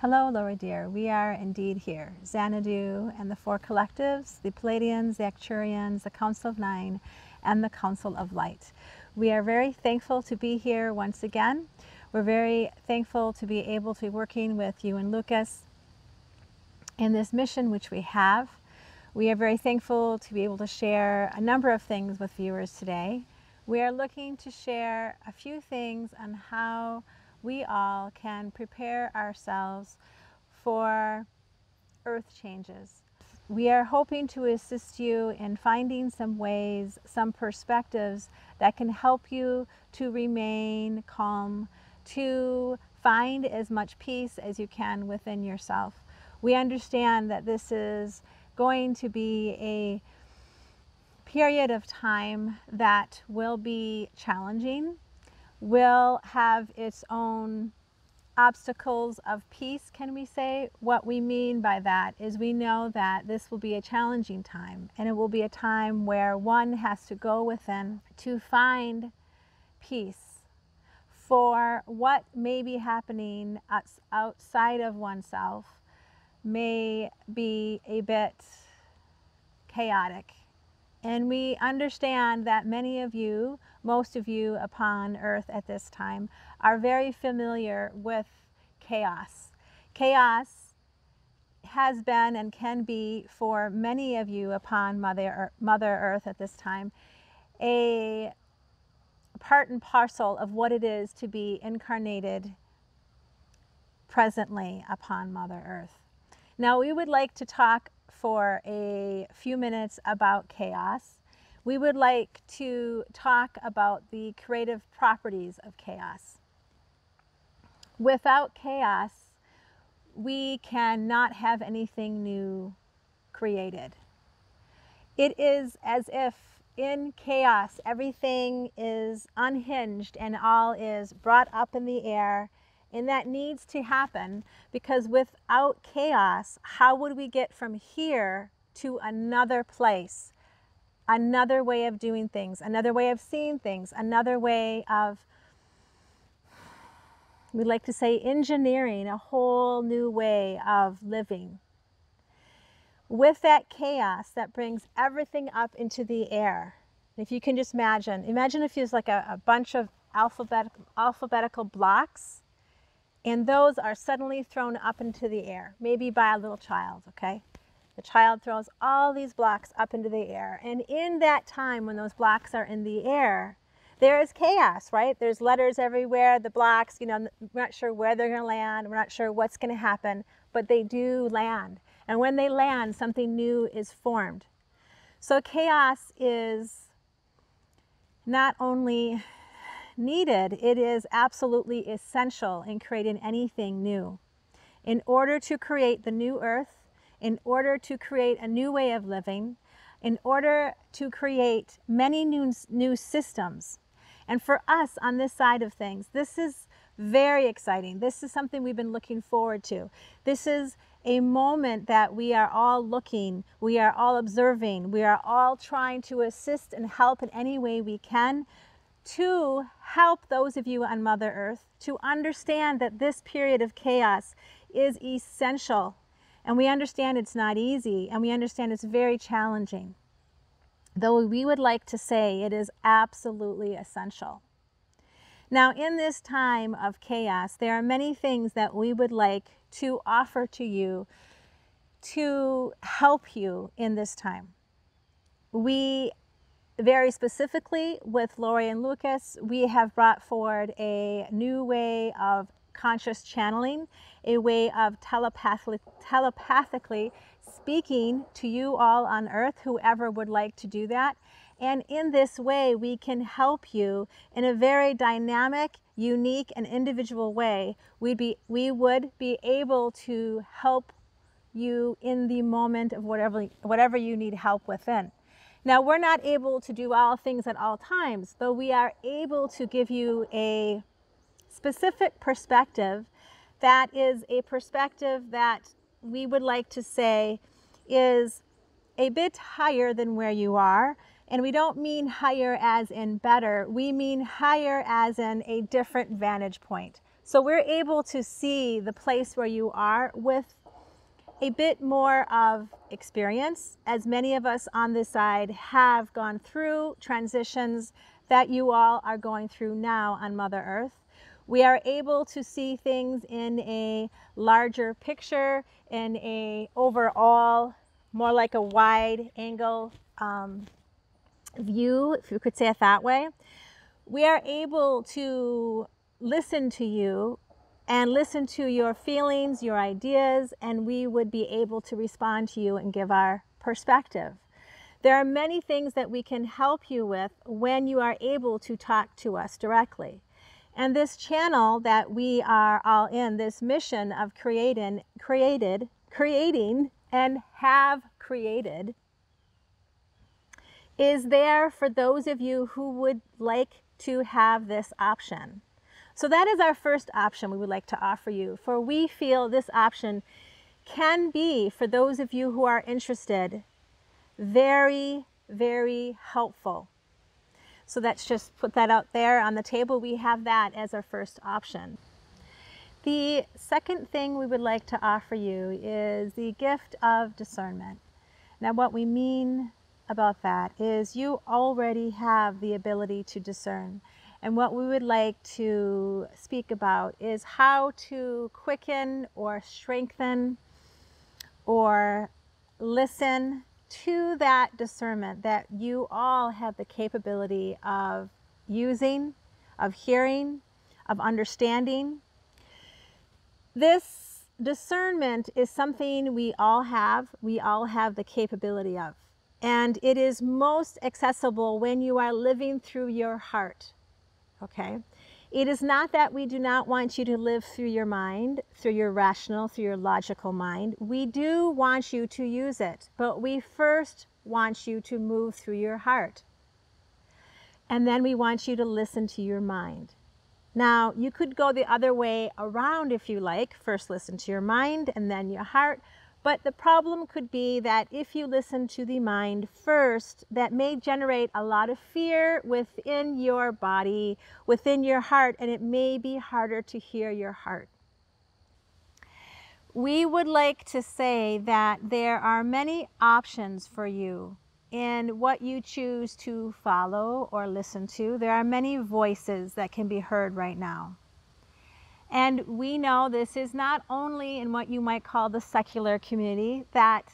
Hello, Laura dear. We are indeed here. Xanadu and the four collectives, the Pleiadians, the Acturians, the Council of Nine, and the Council of Light. We are very thankful to be here once again. We're very thankful to be able to be working with you and Lucas in this mission which we have. We are very thankful to be able to share a number of things with viewers today. We are looking to share a few things on how we all can prepare ourselves for earth changes. We are hoping to assist you in finding some ways, some perspectives that can help you to remain calm, to find as much peace as you can within yourself. We understand that this is going to be a period of time that will be challenging, will have its own obstacles of peace, can we say? What we mean by that is we know that this will be a challenging time, and it will be a time where one has to go within to find peace for what may be happening outside of oneself may be a bit chaotic. And we understand that many of you, most of you upon earth at this time, are very familiar with chaos. Chaos has been and can be for many of you upon Mother Earth at this time a part and parcel of what it is to be incarnated presently upon Mother Earth. Now we would like to talk for a few minutes about chaos. We would like to talk about the creative properties of chaos. Without chaos, we cannot have anything new created. It is as if in chaos everything is unhinged and all is brought up in the air. And that needs to happen because without chaos, how would we get from here to another place, another way of doing things, another way of seeing things, another way of, we like to say, engineering a whole new way of living. With that chaos that brings everything up into the air. If you can just imagine if it's like a bunch of alphabetical blocks, and those are suddenly thrown up into the air, maybe by a little child, okay? The child throws all these blocks up into the air. And in that time when those blocks are in the air, there is chaos, right? There's letters everywhere, the blocks, we're not sure where they're gonna land, we're not sure what's gonna happen, but they do land. And when they land, something new is formed. So chaos is not only needed, it is absolutely essential in creating anything new. In order to create the new earth, in order to create a new way of living, in order to create many new systems. And for us on this side of things, this is very exciting. This is something we've been looking forward to. This is a moment that we are all looking, we are all observing, we are all trying to assist and help in any way we can to help those of you on Mother Earth to understand that this period of chaos is essential. And we understand it's not easy, and we understand it's very challenging. Though we would like to say it is absolutely essential. Now, in this time of chaos, there are many things that we would like to offer to you to help you in this time. We very specifically, with Lori and Lucas, we have brought forward a new way of conscious channeling, a way of telepathically speaking to you all on earth, whoever would like to do that. And in this way, we can help you in a very dynamic, unique, and individual way. We would be able to help you in the moment of whatever you need help within. Now, we're not able to do all things at all times, but we are able to give you a specific perspective that is a perspective that we would like to say is a bit higher than where you are. And we don't mean higher as in better, we mean higher as in a different vantage point. So we're able to see the place where you are with a bit more of experience, as many of us on this side have gone through transitions that you all are going through now on Mother Earth. We are able to see things in a larger picture, in a overall, more like a wide angle view, if you could say it that way. We are able to listen to you and listen to your feelings, your ideas, and we would be able to respond to you and give our perspective. There are many things that we can help you with when you are able to talk to us directly. And this channel that we are all in, this mission of creating and have created, is there for those of you who would like to have this option. So that is our first option we would like to offer you, for we feel this option can be, for those of you who are interested, very, very helpful. So let's just put that out there on the table. We have that as our first option. The second thing we would like to offer you is the gift of discernment. Now, what we mean about that is you already have the ability to discern. And what we would like to speak about is how to quicken or strengthen or listen to that discernment that you all have the capability of using, of hearing, of understanding. This discernment is something we all have the capability of. And it is most accessible when you are living through your heart. Okay? It is not that we do not want you to live through your mind, through your rational, through your logical mind. We do want you to use it, but we first want you to move through your heart. And then we want you to listen to your mind. Now, you could go the other way around if you like. First listen to your mind and then your heart. But the problem could be that if you listen to the mind first, that may generate a lot of fear within your body, within your heart, and it may be harder to hear your heart. We would like to say that there are many options for you in what you choose to follow or listen to. There are many voices that can be heard right now. And we know this is not only in what you might call the secular community that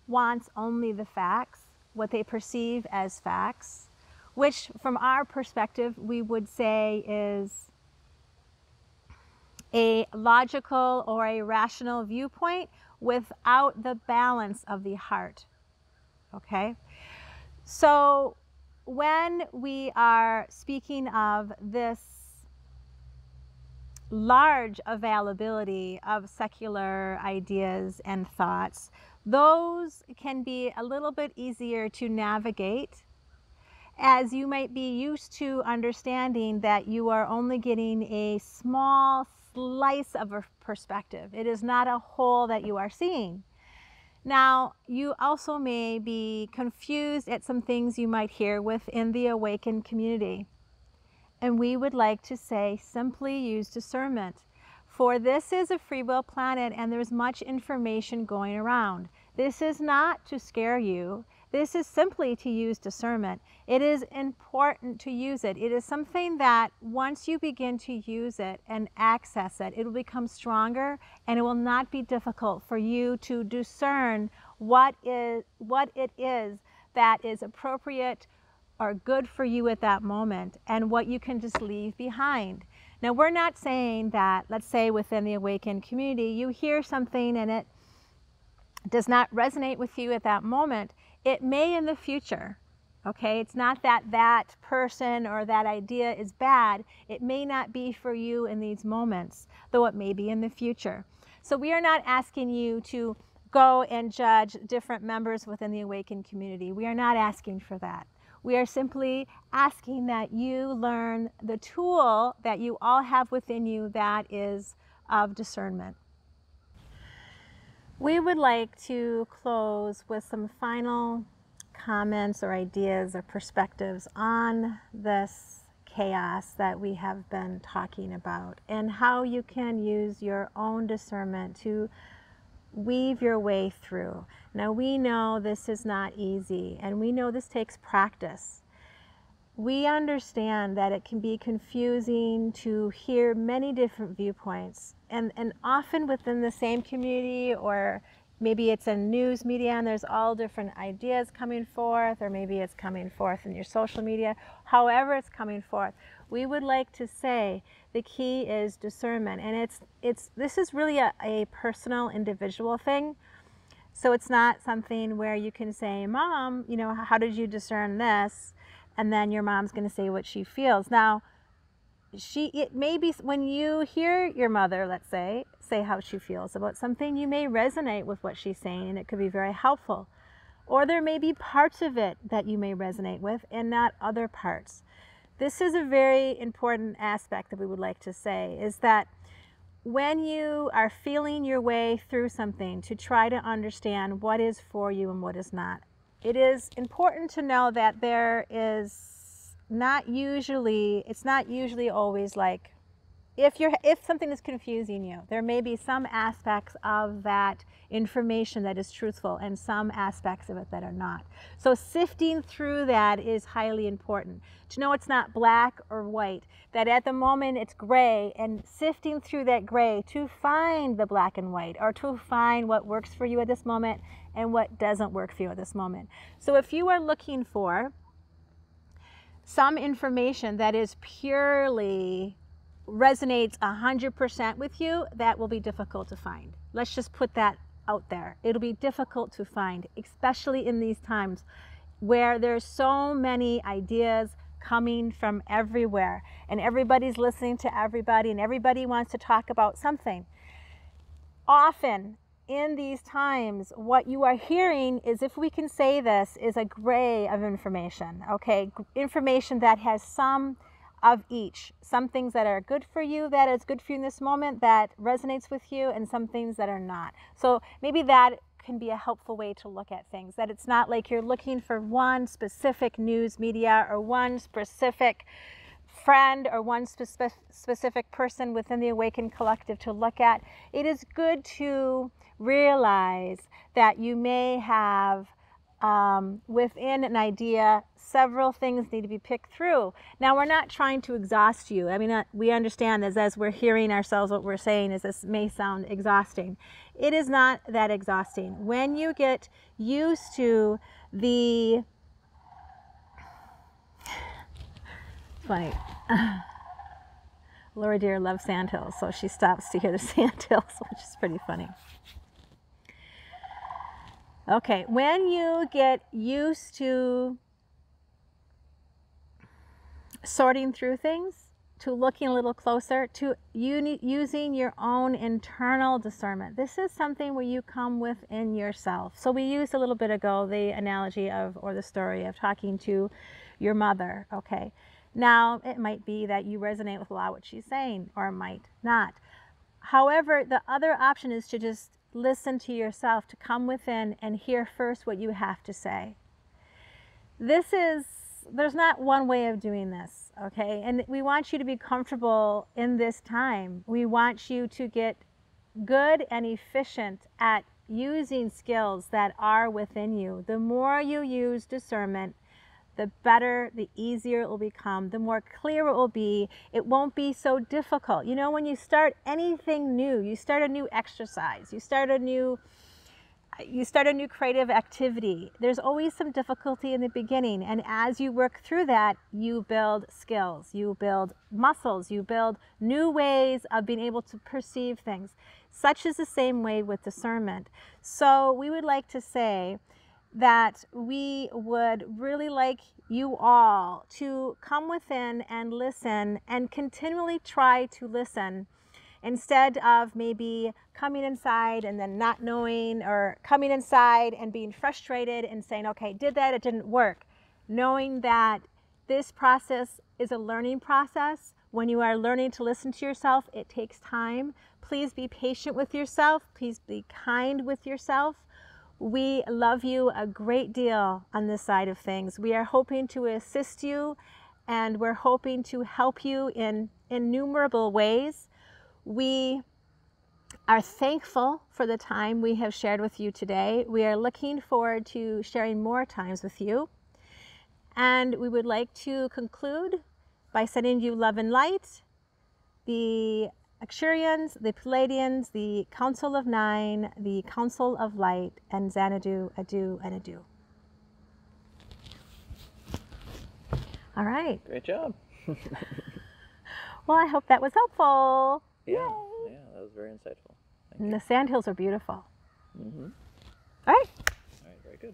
wants only the facts, what they perceive as facts, which from our perspective we would say is a logical or a rational viewpoint without the balance of the heart. Okay? So when we are speaking of this large availability of secular ideas and thoughts, those can be a little bit easier to navigate, as you might be used to understanding that you are only getting a small slice of a perspective. It is not a whole that you are seeing. Now, you also may be confused at some things you might hear within the awakened community. And we would like to say, simply use discernment. For this is a free will planet and there's much information going around. This is not to scare you. This is simply to use discernment. It is important to use it. It is something that once you begin to use it and access it, it will become stronger, and it will not be difficult for you to discern what it is that is appropriate or good for you at that moment, and what you can just leave behind. Now, we're not saying that, let's say within the awakened community, you hear something and it does not resonate with you at that moment. It may in the future, okay? It's not that that person or that idea is bad. It may not be for you in these moments, though it may be in the future. So we are not asking you to go and judge different members within the awakened community. We are not asking for that. We are simply asking that you learn the tool that you all have within you, that is of discernment. We would like to close with some final comments or ideas or perspectives on this chaos that we have been talking about, and how you can use your own discernment to weave your way through. Now, we know this is not easy, and we know this takes practice. We understand that it can be confusing to hear many different viewpoints, and often within the same community, or maybe it's a news media and there's all different ideas coming forth, or maybe it's coming forth in your social media. However it's coming forth, we would like to say the key is discernment, and this is really a personal, individual thing. So it's not something where you can say, Mom, you know, how did you discern this? And then your mom's going to say what she feels. Now, it may be when you hear your mother, let's say how she feels about something, you may resonate with what she's saying, and it could be very helpful. Or there may be parts of it that you may resonate with and not other parts. This is a very important aspect that we would like to say, is that when you are feeling your way through something to try to understand what is for you and what is not, it is important to know that it's not usually always like, if something is confusing you, there may be some aspects of that information that is truthful and some aspects of it that are not. So sifting through that is highly important. To know it's not black or white, that at the moment it's gray, and sifting through that gray to find the black and white, or to find what works for you at this moment and what doesn't work for you at this moment. So if you are looking for some information that is purely resonates 100% with you, that will be difficult to find. Let's just put that out there. It'll be difficult to find, especially in these times where there's so many ideas coming from everywhere, and everybody's listening to everybody, and everybody wants to talk about something. Often in these times, what you are hearing is, if we can say this, is a gray of information, okay? Information that has some of each. Some things that are good for you, that is good for you in this moment, that resonates with you, and some things that are not. So maybe that can be a helpful way to look at things, that it's not like you're looking for one specific news media or one specific friend or one specific person within the Awakened Collective to look at. It is good to realize that you may have within an idea, several things need to be picked through. Now, we're not trying to exhaust you. I mean, we understand this as we're hearing ourselves, what we're saying is this may sound exhausting. It is not that exhausting. When you get used to the, funny, Laura Deer loves sandhills, so she stops to hear the sandhills, which is pretty funny. Okay, when you get used to sorting through things, to looking a little closer, to using your own internal discernment, this is something where you come within yourself. So we used a little bit ago the analogy of, or the story of talking to your mother, okay? Now, it might be that you resonate with a lot of what she's saying, or it might not. However, the other option is to just listen to yourself, to come within and hear first what you have to say. There's not one way of doing this, okay? And we want you to be comfortable in this time. We want you to get good and efficient at using skills that are within you. The more you use discernment, the better, the easier it will become, the more clear it will be. It won't be so difficult. You know, when you start anything new, you start a new exercise, you start a new creative activity, there's always some difficulty in the beginning. And as you work through that, you build skills, you build muscles, you build new ways of being able to perceive things. Such is the same way with discernment. So we would like to say that we would really like you all to come within and listen, and continually try to listen, instead of maybe coming inside and then not knowing, or coming inside and being frustrated and saying, okay, did that, it didn't work. Knowing that this process is a learning process. When you are learning to listen to yourself, it takes time. Please be patient with yourself. Please be kind with yourself. We love you a great deal on this side of things. We are hoping to assist you and we're hoping to help you in innumerable ways. We are thankful for the time we have shared with you today. We are looking forward to sharing more times with you. And we would like to conclude by sending you love and light, the Arcturians, the Pleiadians, the Council of Nine, the Council of Light, and Xanadu, adieu, and adieu. All right. Great job. Well, I hope that was helpful. Yeah, Yay. yeah, that was very insightful. Thank And you. the sandhills are beautiful. Mm-hmm. All right. All right, very good.